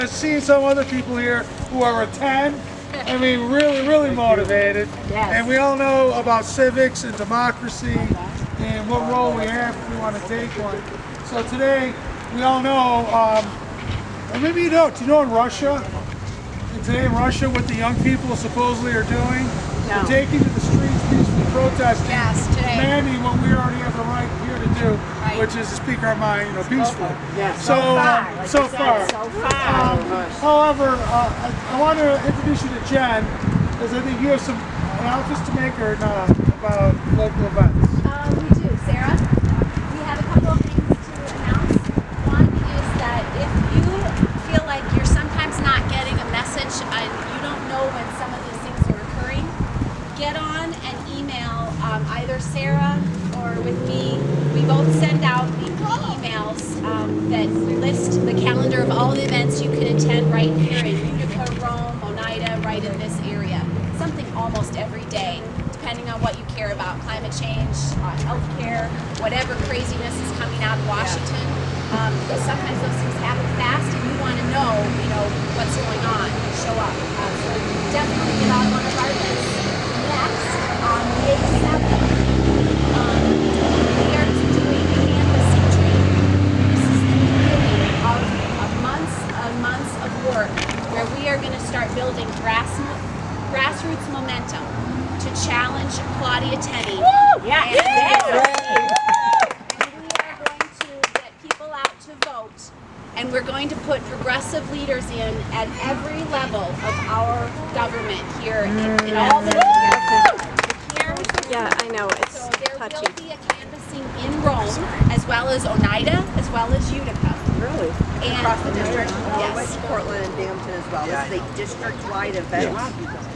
I've seen some other people here who are a 10. I mean, really motivated. Yes. And we all know about civics and democracy and what role we have if we want to take one. So today, we all know, or maybe you don't, do you know in Russia, today in Russia what the young people supposedly are doing? No. They're taking to the streets, peacefully protesting, Yes, today. demanding what we already have the right here to do, Right. which is to speak our mind, peacefully. Yes. So far. So far. However, I want to introduce you to Jen, because I think you have some announcements to make or not about local events. We do, Sarah. We have a couple of things to announce. One is that if you feel like you're sometimes not getting a message and you don't know when some of these things are occurring, get on and email either Sarah or with me. We both send out weekly emails that list the calendar of all the events you can attend right here in Utica, Rome, Oneida, right in this area. Something almost every day, depending on what you care about, climate change, healthcare, whatever craziness is coming out of Washington. Because sometimes those things happen fast, and you want to know, what's going on. Show up. So definitely get on one of our lists. Next, on May 7th, we are doing a canvassing training. This is the beginning of months of work where we are going to start building grassroots momentum to challenge Claudia Tenney. Yeah. And we are going to get people out to vote, and we're going to put progressive leaders in at every level of our government here in all the Yeah, I know. It's So there touchy. will be a canvassing in Rome, as well as Oneida, as well as Utica. Really? And Across the district, yes. West Portland and Binghamton as well. This is a district-wide event.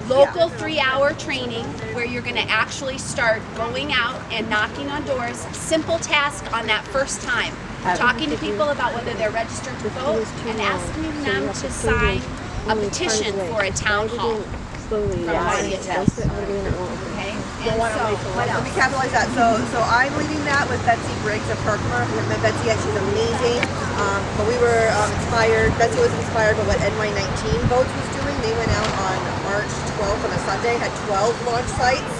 Local 3-hour training where you're going to actually start going out and knocking on doors. Simple task on that first time. Talking to people about whether they're registered to vote and asking them to sign a petition for a town hall. Slowly, From Claudia Tenney. Okay? And so, what Let else? me capitalize that. So I'm leading that with Betsy Briggs of Herkimer. I met Betsy, she's amazing. But we were inspired. Betsy was inspired by what NY19 Votes was doing. They went out on March 12th on a Sunday, had 12 launch sites,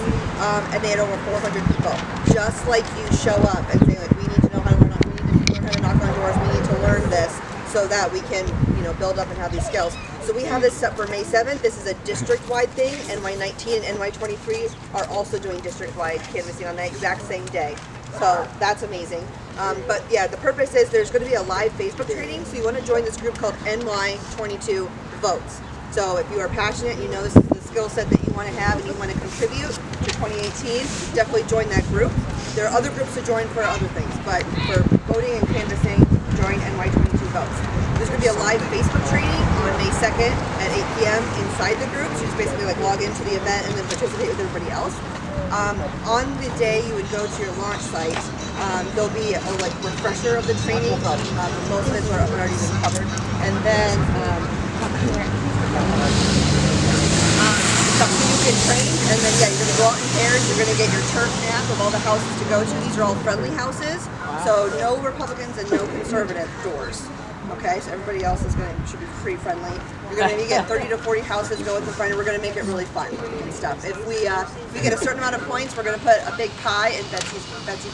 and they had over 400 people. Just like you show up and say, like, we need to know how to learn, we need to learn how to knock on doors, we need to learn this so that we can, build up and have these skills. So we have this set for May 7th. This is a district-wide thing. NY19 and NY23 are also doing district-wide canvassing on the exact same day. So that's amazing. But yeah, the purpose is there's going to be a live Facebook training. So you want to join this group called NY22 Votes. So if you are passionate, this is the skill set that you want to have and you want to contribute to 2018, definitely join that group. There are other groups to join for other things, but for voting and canvassing, join NY22 Votes. There's going to be a live Facebook training on May 2nd at 8 p.m. inside the group. So you just basically log into the event and then participate with everybody else. On the day you would go to your launch site, there'll be a refresher of the training. Most of it's already been covered. And then something you can train, and then you're going to go out in pairs. You're going to get your turf map of all the houses to go to. These are all friendly houses, so no Republicans and no conservative doors. Okay, so everybody else should be free friendly. You're going to get 30 to 40 houses, go with the friend, and we're going to make it really fun and stuff. If we get a certain amount of points, we're going to put a big pie in Betsy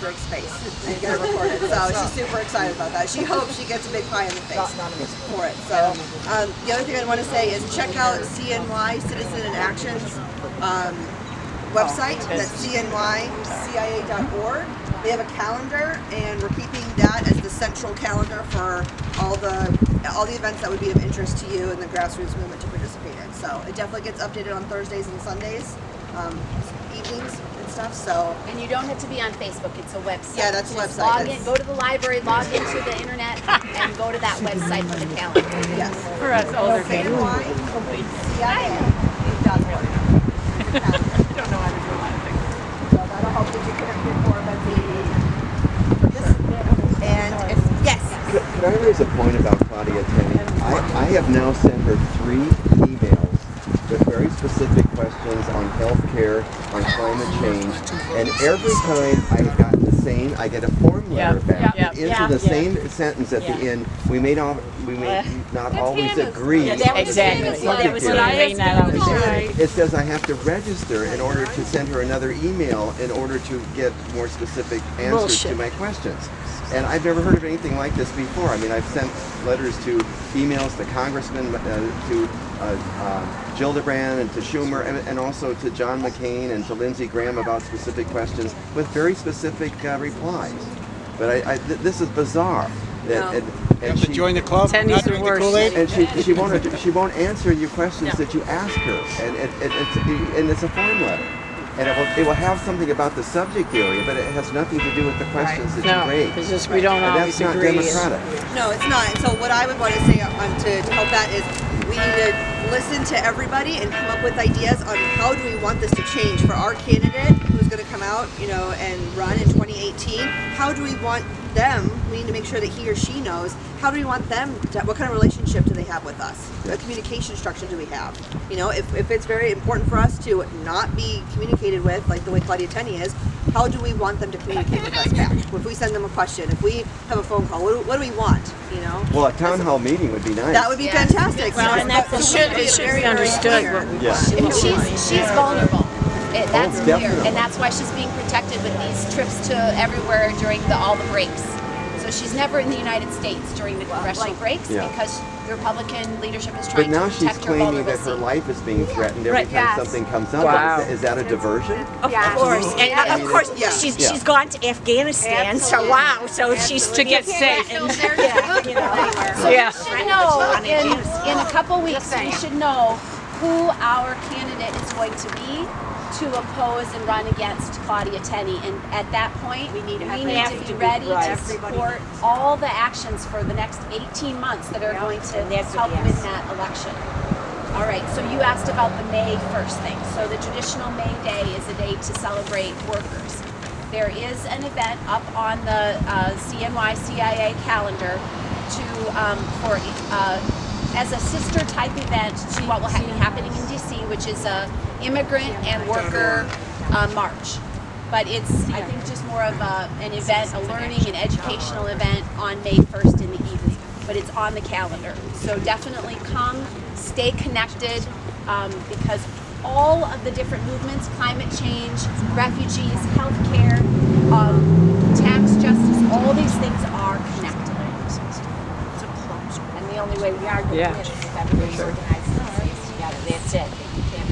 Briggs' face and get it recorded. So she's super excited about that. She hopes she gets a big pie in the face for it. So the other thing I want to say is check out CNY Citizen in Action's website. That's cnycia.org. They have a calendar, and we're keeping that as the central calendar for all the events that would be of interest to you and the grassroots movement to participate in. So it definitely gets updated on Thursdays and Sundays, evenings and stuff. So And you don't have to be on Facebook. It's a website. Yeah, that's a Just website. Log in, go to the library, log into the internet, and go to that website for the calendar. yes, For us older kids. CNYCIA.org. I don't know how to do a lot of things. So that'll help get you connected for Betsy. And yes. Could I raise a point about Claudia Tenney? I have now sent her 3 emails with very specific questions on healthcare, on climate change, and every time I have gotten the same. I get a form letter back. Yeah. It ends with the same sentence at the end. We may not always agree. Exactly. Subject What I area. asked And it says I have to register in order to send her another email in order to get more specific answers to my questions. And I've never heard of anything like this before. I mean, I've sent letters to emails to congressmen, to Gillibrand and to Schumer, and also to John McCain and to Lindsey Graham about specific questions with very specific replies. But this is bizarre. And You have to join the club. Tenny's Not the drink the worst. Kool-Aid. and she won't answer your questions that you ask her, and it's a form letter. And it will have something about the subject area, but it has nothing to do with the questions that No, you raise. it's just we don't And always that's not agree. democratic. No, it's not. And so what I would want to say to help that is we need to listen to everybody and come up with ideas on how do we want this to change for our candidate who's going to come out, and run in 2018. How do we want them? We need to make sure that he or she knows. How do we want them? What kind of relationship do they have with us? What communication structure do we have? If it's very important for us to not be communicated with, like the way Claudia Tenney is, how do we want them to communicate with us back? If we send them a question, if we have a phone call, what do we want? Well, a town hall meeting would be nice. That would be fantastic. Well, and that it should be understood what we Yeah. want. And she's vulnerable. That's clear, definitely. and that's why she's being protected with these trips to everywhere during all the breaks. So she's never in the United States during the congressional breaks because the Republican leadership is But trying now to she's protect her claiming that her vulnerability. life is being threatened every time something comes up. Wow. Is that a diversion? Of course, and of course, Yeah. she's gone to Afghanistan. So wow, so she's To get safe. Yeah. should know in a couple weeks we should know who our candidate is going to be to oppose and run against Claudia Tenney, and at that point we need to be ready to support all the actions for the next 18 months that are going to help win that election. All right, so you asked about the May 1st thing. So the traditional May Day is a day to celebrate workers. There is an event up on the CNY-CIA calendar as a sister type event to what will be happening in DC, which is a immigrant and worker march. But it's, I think, just more of an event, a learning and educational event on May 1st in the evening. But it's on the calendar. So definitely come, stay connected, because all of the different movements, climate change, refugees, healthcare, tax justice, all these things are connected. And the only way we are going to win is if everybody organizes and stays together. That's it. You can't